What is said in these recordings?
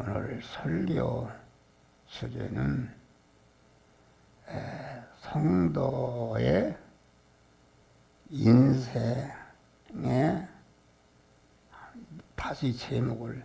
오늘 설교 주제는 성도의 인생에, 다시 제목을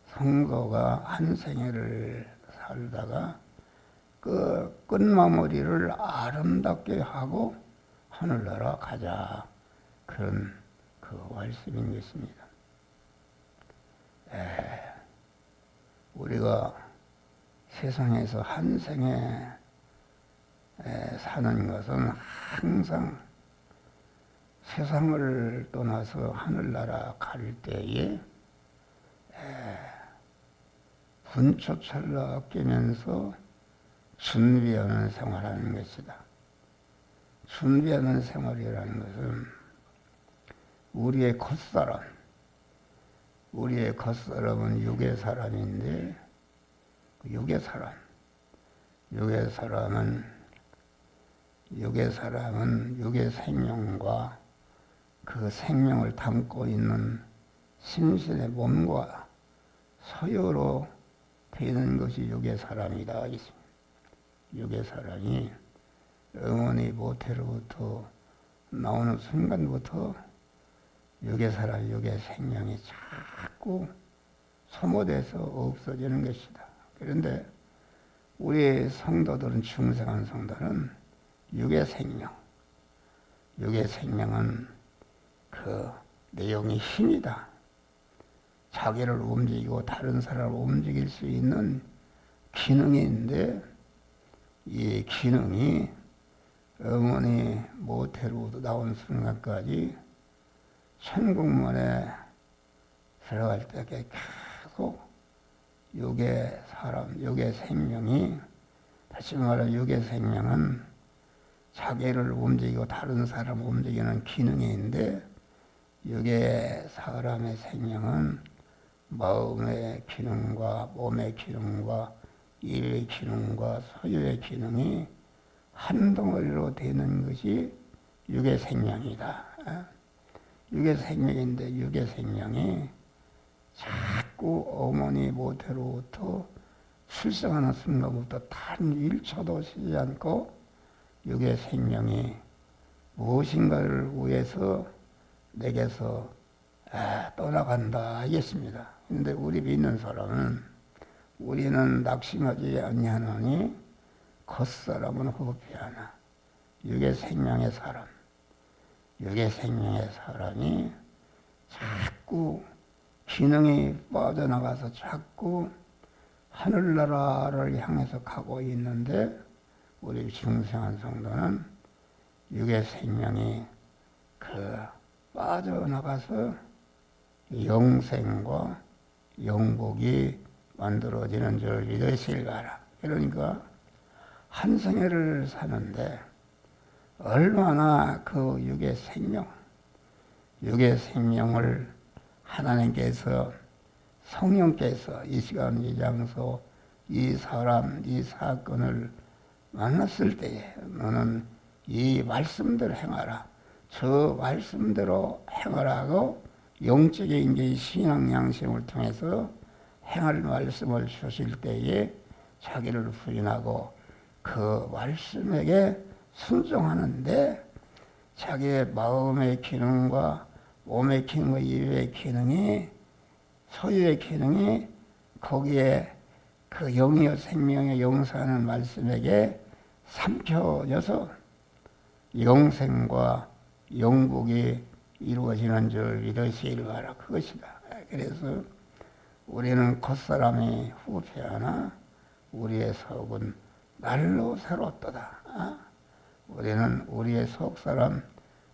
성도가 한 생애를 살다가 그 끝마무리를 아름답게 하고 하늘나라 가자, 그런 그 말씀인 것입니다. 우리가 세상에서 한 생에 사는 것은 항상 세상을 떠나서 하늘나라 갈 때에 분초철로 아끼면서 준비하는 생활하는 것이다. 준비하는 생활이라는 것은 우리의 겉사람은 육의 사람인데, 육의 사람은 육의 생명과 그 생명을 담고 있는 심신의 몸과 서로로 되는 것이 육의 사람이다. 육의 사람이 어머니 모태로부터 나오는 순간부터 육의 사람, 육의 생명이 자꾸 소모돼서 없어지는 것이다. 그런데 우리 성도들은, 중생한 성도는 육의 생명은 그 내용이 힘이다. 자기를 움직이고 다른 사람을 움직일 수 있는 기능이 있는데, 이 기능이 어머니 모태로부터 나온 순간까지 천국문에 들어갈 때 계속 육의 생명이, 다시 말해 육의 생명은 자기를 움직이고 다른 사람을 움직이는 기능이 있는데, 육의 사람의 생명은 마음의 기능과 몸의 기능과 일의 기능과 소유의 기능이 한 덩어리로 되는 것이 육의 생명이다. 육의 생명인데, 육의 생명이 자꾸 어머니 모태로부터 출생하는 순간부터 단 1초도 쉬지 않고 육의 생명이 무엇인가를 위해서 내게서 떠나간다 하겠습니다. 그런데 우리 믿는 사람은, 우리는 낙심하지 아니하노니 겉사람은 후패하나. 육의 생명의 사람이 자꾸 기능이 빠져나가서 자꾸 하늘나라를 향해서 가고 있는데, 우리 중생한 성도는 육의 생명이 빠져나가서 영생과 영복이 만들어지는 줄 믿으시길 바라. 그러니까 한 생애를 사는데 얼마나 그 육의 생명을 하나님께서, 성령께서 이 시간, 이 장소, 이 사람, 이 사건을 만났을 때에 너는 이 말씀대로 행하라, 저 말씀대로 행하라고 영적인 이제 신앙 양심을 통해서 행할 말씀을 주실 때에 자기를 부인하고 그 말씀에게 순종하는데, 자기의 마음의 기능과 몸의 기능과 일의 기능이, 소유의 기능이 거기에 그 영이여 생명의 용서하는 말씀에게 삼켜져서 영생과 영복이 이루어지는 줄 믿으시길 바라. 그것이다. 그래서 우리는 겉사람이 후패하나 우리의 속은 날로 새롭도다. 우리는 우리의 속사람,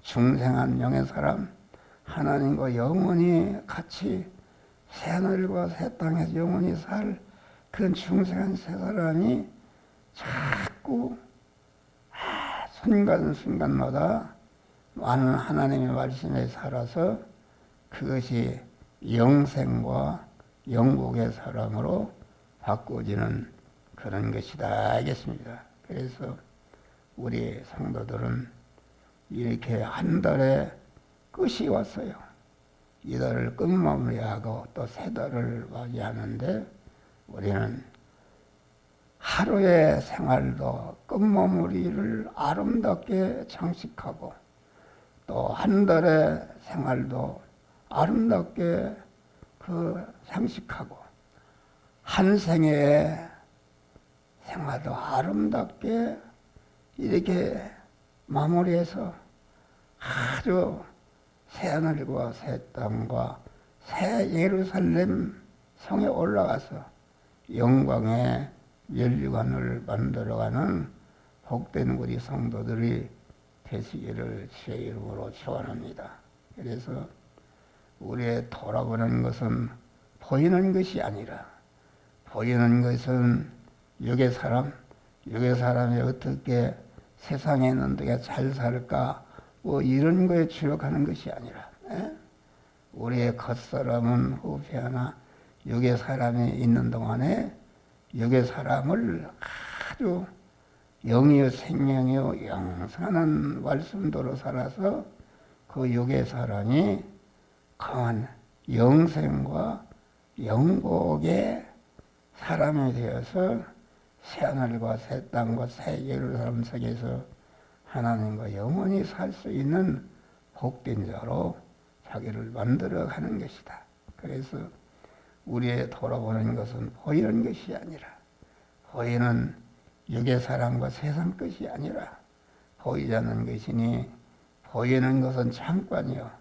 중생한 영의 사람, 하나님과 영원히 같이 새하늘과 새 땅에서 영원히 살 그런 중생한 새 사람이 자꾸 순간순간마다 많은 하나님의 말씀에 살아서 그것이 영생과 영복의 사람으로 바꿔지는 그런 것이다 알겠습니다. 그래서 우리 성도들은 이렇게 한 달에 끝이 왔어요. 이달을 끝마무리하고 또 새 달을 맞이하는데, 우리는 하루의 생활도 끝마무리를 아름답게 장식하고 또 한 달의 생활도 아름답게 장식하고 한 생애의 생활도 아름답게 이렇게 마무리해서 아주 새하늘과 새 땅과 새 예루살렘 성에 올라가서 영광의 면류관을 만들어가는 복된 우리 성도들이 되시기를 주의 이름으로 축원합니다. 그래서 우리의 돌아보는 것은 보이는 것이 아니라 보이는 것은 육의 사람이 어떻게 세상에는 내가 잘 살까 뭐 이런 거에 주력하는 것이 아니라 우리의 겉사람은 후패하나 육의 사람이 있는 동안에 육의 사람을 아주 영이요 생명이요 영원한 말씀도로 살아서 그 육의 사람이 강한 영생과 영복의 사람이 되어서 새하늘과 새 땅과 새 예루살렘 성에서 하나님과 영원히 살 수 있는 복된 자로 자기를 만들어가는 것이다. 그래서 우리의 돌아보는 것은 보이는 것이 아니라 보이는 육의 사람과 세상 것이 아니라 보이지 않는 것이니 보이는 것은 잠깐이요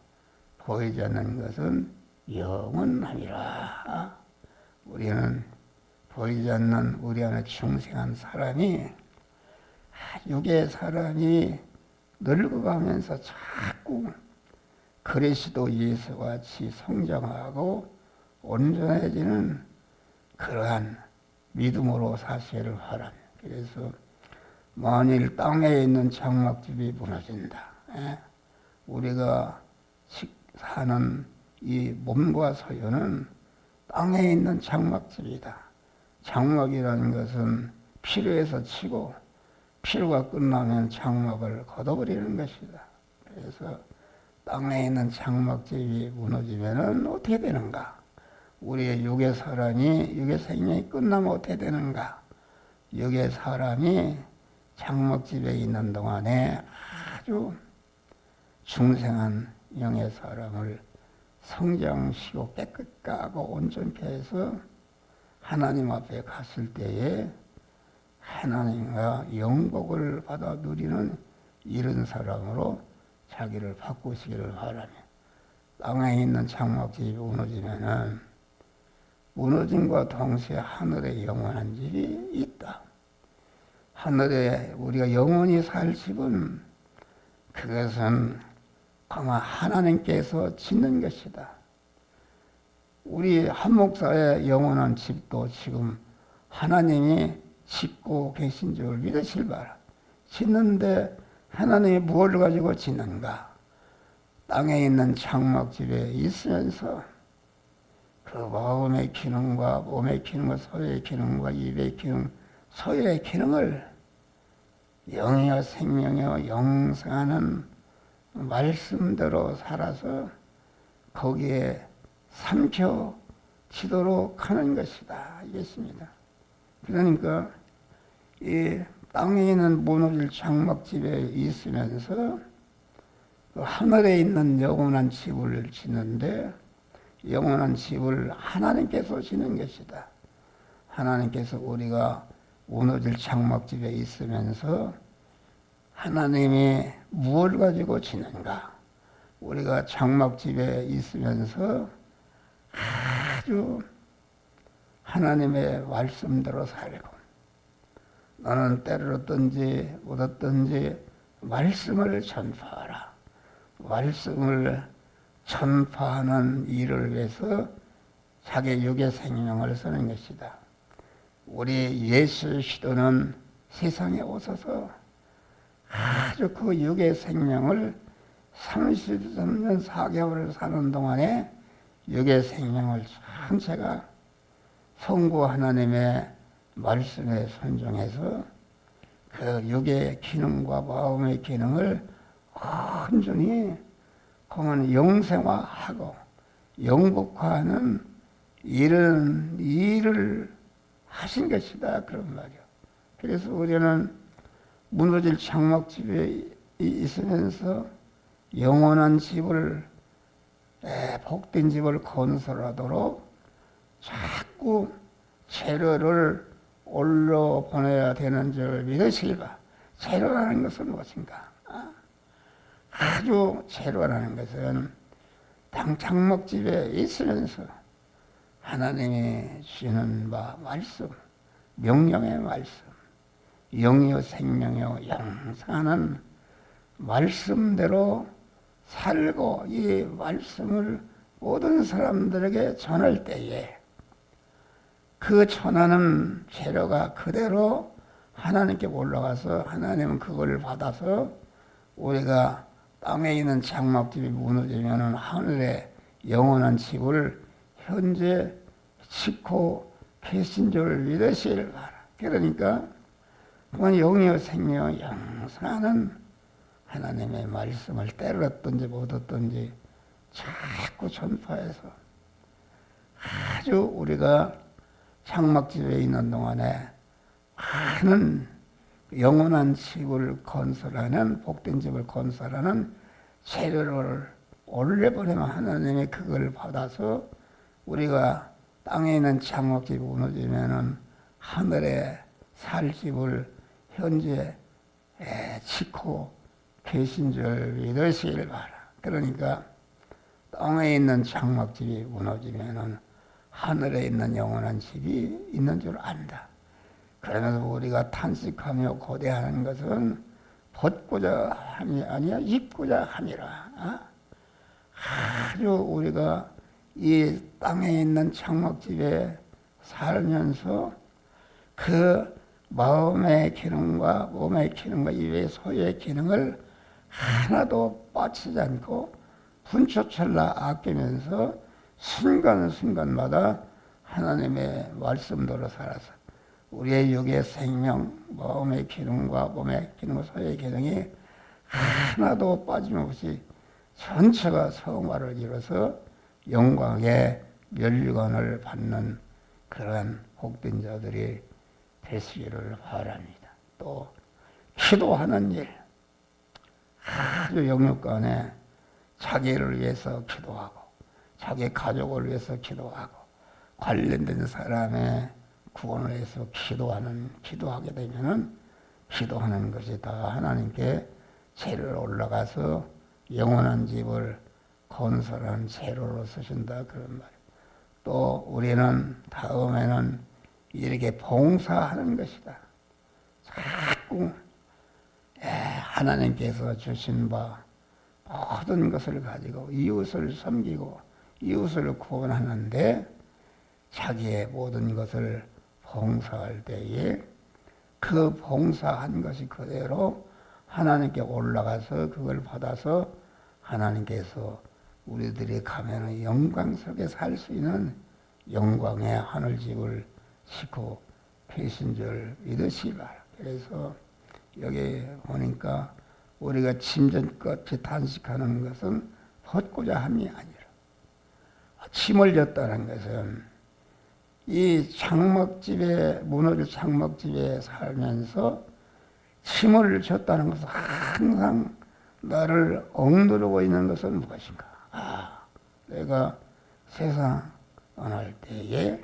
보이지 않는 것은 영원하니라. 우리는 보이지 않는 우리 안에 중생한 사람이 육의 사람이 늙어가면서 자꾸 그리스도 예수같이 성장하고 온전해지는 그러한 믿음으로 사실을 하라. 그래서 만일 땅에 있는 장막집이 무너진다. 우리가 사는 이 몸과 소유는 땅에 있는 장막집이다. 장막이라는 것은 필요해서 치고 필요가 끝나면 장막을 걷어버리는 것이다. 그래서 땅에 있는 장막집이 무너지면 어떻게 되는가? 우리의 육의 사람이 육의 생명이 끝나면 어떻게 되는가? 육의 사람이 장막집에 있는 동안에 아주 중생한 영의 사람을 성장시키고 깨끗하고 온전케 해서 하나님 앞에 갔을 때에 하나님과 영복을 받아 누리는 이런 사람으로 자기를 바꾸시기를 바라며 땅에 있는 장막집이 무너지면은 무너짐과 동시에 하늘에 영원한 집이 있다. 하늘에 우리가 영원히 살 집은 그것은 아마 하나님께서 짓는 것이다. 우리 한 목사의 영원한 집도 지금 하나님이 짓고 계신 줄 믿으실 바라. 짓는데 하나님이 무엇을 가지고 짓는가? 땅에 있는 장막집에 있으면서 그 마음의 기능과 몸의 기능과 소유의 기능과 입의 기능, 소유의 기능을 영이여 생명이여 영생하는 말씀대로 살아서 거기에 삼켜지도록 하는 것이다. 이겠습니다. 그러니까 이 땅에 있는 무너질 장막집에 있으면서 그 하늘에 있는 영원한 집을 짓는데 영원한 집을 하나님께서 짓는 것이다. 하나님께서 우리가 무너질 장막집에 있으면서 하나님이 무엇을 가지고 짓는가? 우리가 장막집에 있으면서 아주 하나님의 말씀대로 살고 너는 때를 얻든지 못 얻든지 말씀을 전파하라. 말씀을 전파하는 일을 위해서 자기 육의 생명을 쓰는 것이다. 우리 예수 시도는 세상에 오셔서 아주 그 육의 생명을 33년 4개월을 사는 동안에 육의 생명을 전체가 성부 하나님의 말씀에 순종해서 그 육의 기능과 마음의 기능을 온전히 영생화하고 영복화하는 이런 일을 하신 것이다 그런 말이야. 그래서 우리는 무너질 장막집에 있으면서 영원한 집을 복된 집을 건설하도록 자꾸 재료를 올려 보내야 되는 줄 믿으시기 바랍니다. 재료라는 것은 무엇인가? 아주 재료라는 것은 장막집에 있으면서 하나님이 주시는 바 말씀, 명령의 말씀, 영이요 생명이요 영생하는 말씀대로 살고 이 말씀을 모든 사람들에게 전할 때에 그 전하는 재료가 그대로 하나님께 올라가서 하나님은 그걸 받아서 우리가 땅에 있는 장막집이 무너지면 하늘에 영원한 집을 현재 짓고 계신 줄 믿으시길 바라. 그러니까 그건 영이요 생명 영생하는 하나님의 말씀을 때렸든지 못 얻든지 자꾸 전파해서 아주 우리가 장막집에 있는 동안에 많은 영원한 집을 건설하는 복된 집을 건설하는 재료를 올려보내면 하나님이 그걸 받아서 우리가 땅에 있는 장막집이 무너지면은 하늘에 살 집을 현재 짓고 계신 줄 믿으시길 바라. 그러니까 땅에 있는 장막집이 무너지면은 하늘에 있는 영원한 집이 있는 줄 안다. 그러면서 우리가 탄식하며 고대하는 것은 벗고자 함이 아니야 입고자 함이라. 아주 우리가 이 땅에 있는 장막집에 살면서 그 마음의 기능과 몸의 기능과 이외의 소유의 기능을 하나도 빠치지 않고 분초철라 아끼면서 순간순간마다 하나님의 말씀대로 살아서 우리의 육의 생명, 마음의 기능과 몸의 기능과 소유의 기능이 하나도 빠짐없이 전체가 성화를 이뤄서 영광의 면류관을 받는 그러한 복된 자들이 되시기를 바랍니다. 또 기도하는 일, 아주 영육간에 자기를 위해서 기도하고 자기 가족을 위해서 기도하고 관련된 사람의 구원을 위해서 기도하게 되면은 기도하는 것이 다 하나님께 재료로 올라가서 영원한 집을 건설한 재료로 쓰신다 그런 말이에요. 또 우리는 다음에는 이렇게 봉사하는 것이다. 자꾸 하나님께서 주신 바 모든 것을 가지고 이웃을 섬기고 이웃을 구원하는데 자기의 모든 것을 봉사할 때에 그 봉사한 것이 그대로 하나님께 올라가서 그걸 받아서 하나님께서 우리들이 가면은 영광스럽게 살 수 있는 영광의 하늘집을 짓고 계신 줄 믿으시기 바랍니다. 그래서 여기 보니까 우리가 짐전껏이 탄식하는 것은 벗고자 함이 아니라 침을 졌다는 것은 이 장막집에 무너질 장막집에 살면서 침을 졌다는 것은 항상 나를 억누르고 있는 것은 무엇인가? 내가 세상 떠날 때에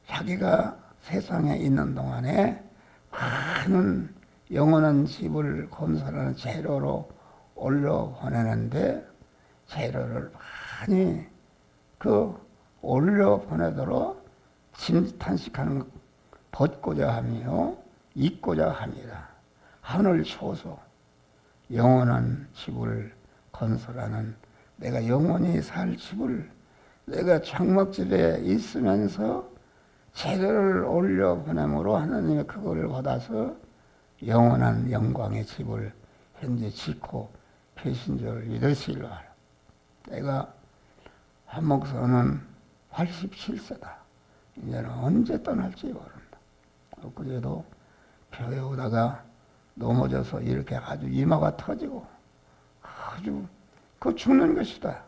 자기가 세상에 있는 동안에 많은 영원한 집을 건설하는 재료로 올려 보내는데 재료를 많이 올려 보내도록 탄식하는 벗고자 하며 잊고자 합니다. 하늘 초소 영원한 집을 건설하는 내가 영원히 살 집을 내가 장막집에 있으면서 재료를 올려 보냄으로 하나님의 그거를 받아서 영원한 영광의 집을 현재 짓고 계신 줄 믿으시길 바랍니다. 내가 한 목사는 87세다. 이제는 언제 떠날지 모른다. 그래도 교회 오다가 넘어져서 이렇게 아주 이마가 터지고 아주 그 죽는 것이다.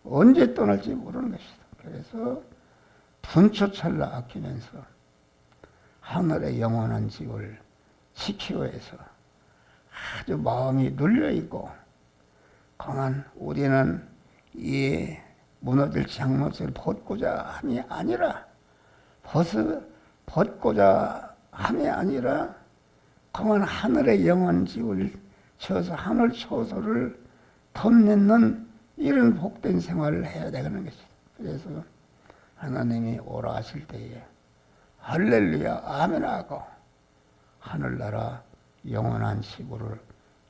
언제 떠날지 모르는 것이다. 그래서 분초철라 아끼면서 하늘의 영원한 집을 지키기 위해서 아주 마음이 눌려있고 강한 우리는 이 무너질 장막을 벗고자 함이 아니라 벗고자 함이 아니라 강한 하늘의 영원한 집을 지어서 하늘 초소를 덧내는 이런 복된 생활을 해야 되는 것이다. 그래서 하나님이 오라 하실 때에 할렐루야 아멘 하고 하늘나라 영원한 집으로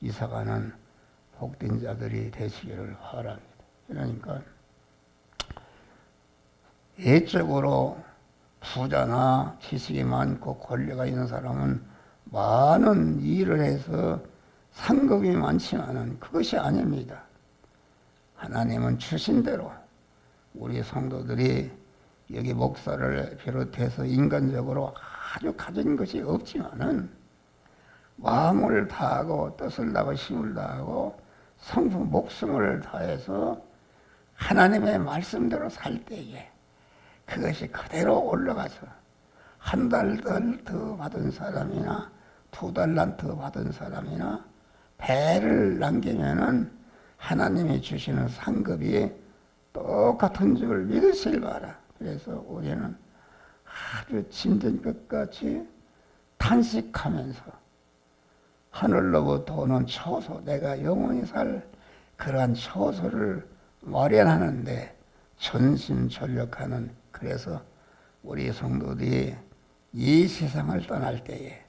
이사가는 복된 자들이 되시기를 바랍니다. 그러니까 예적으로 부자나 지식이 많고 권리가 있는 사람은 많은 일을 해서 상급이 많지만은 그것이 아닙니다. 하나님은 주신 대로 우리 성도들이 여기 목사를 비롯해서 인간적으로 아주 가진 것이 없지만은 마음을 다하고 뜻을 다하고 힘을 다하고 성품 목숨을 다해서 하나님의 말씀대로 살 때에 그것이 그대로 올라가서 한 달더 받은 사람이나 2달란트 받은 사람이나 배를 남기면은 하나님이 주시는 상급이 똑같은 줄 믿으실 바라. 그래서 우리는 아주 진전 끝같이 탄식하면서 하늘로부터 오는 초소, 내가 영원히 살 그러한 초소를 마련하는데 전심전력하는, 그래서 우리 성도들이 이 세상을 떠날 때에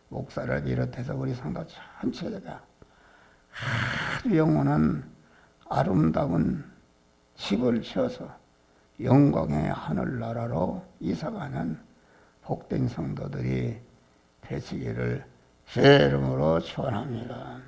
목사를 비롯해서 우리 성도 전체가 아주 영원한 아름다운 집을 지어서 영광의 하늘나라로 이사가는 복된 성도들이 되시기를 제 이름으로 축원합니다.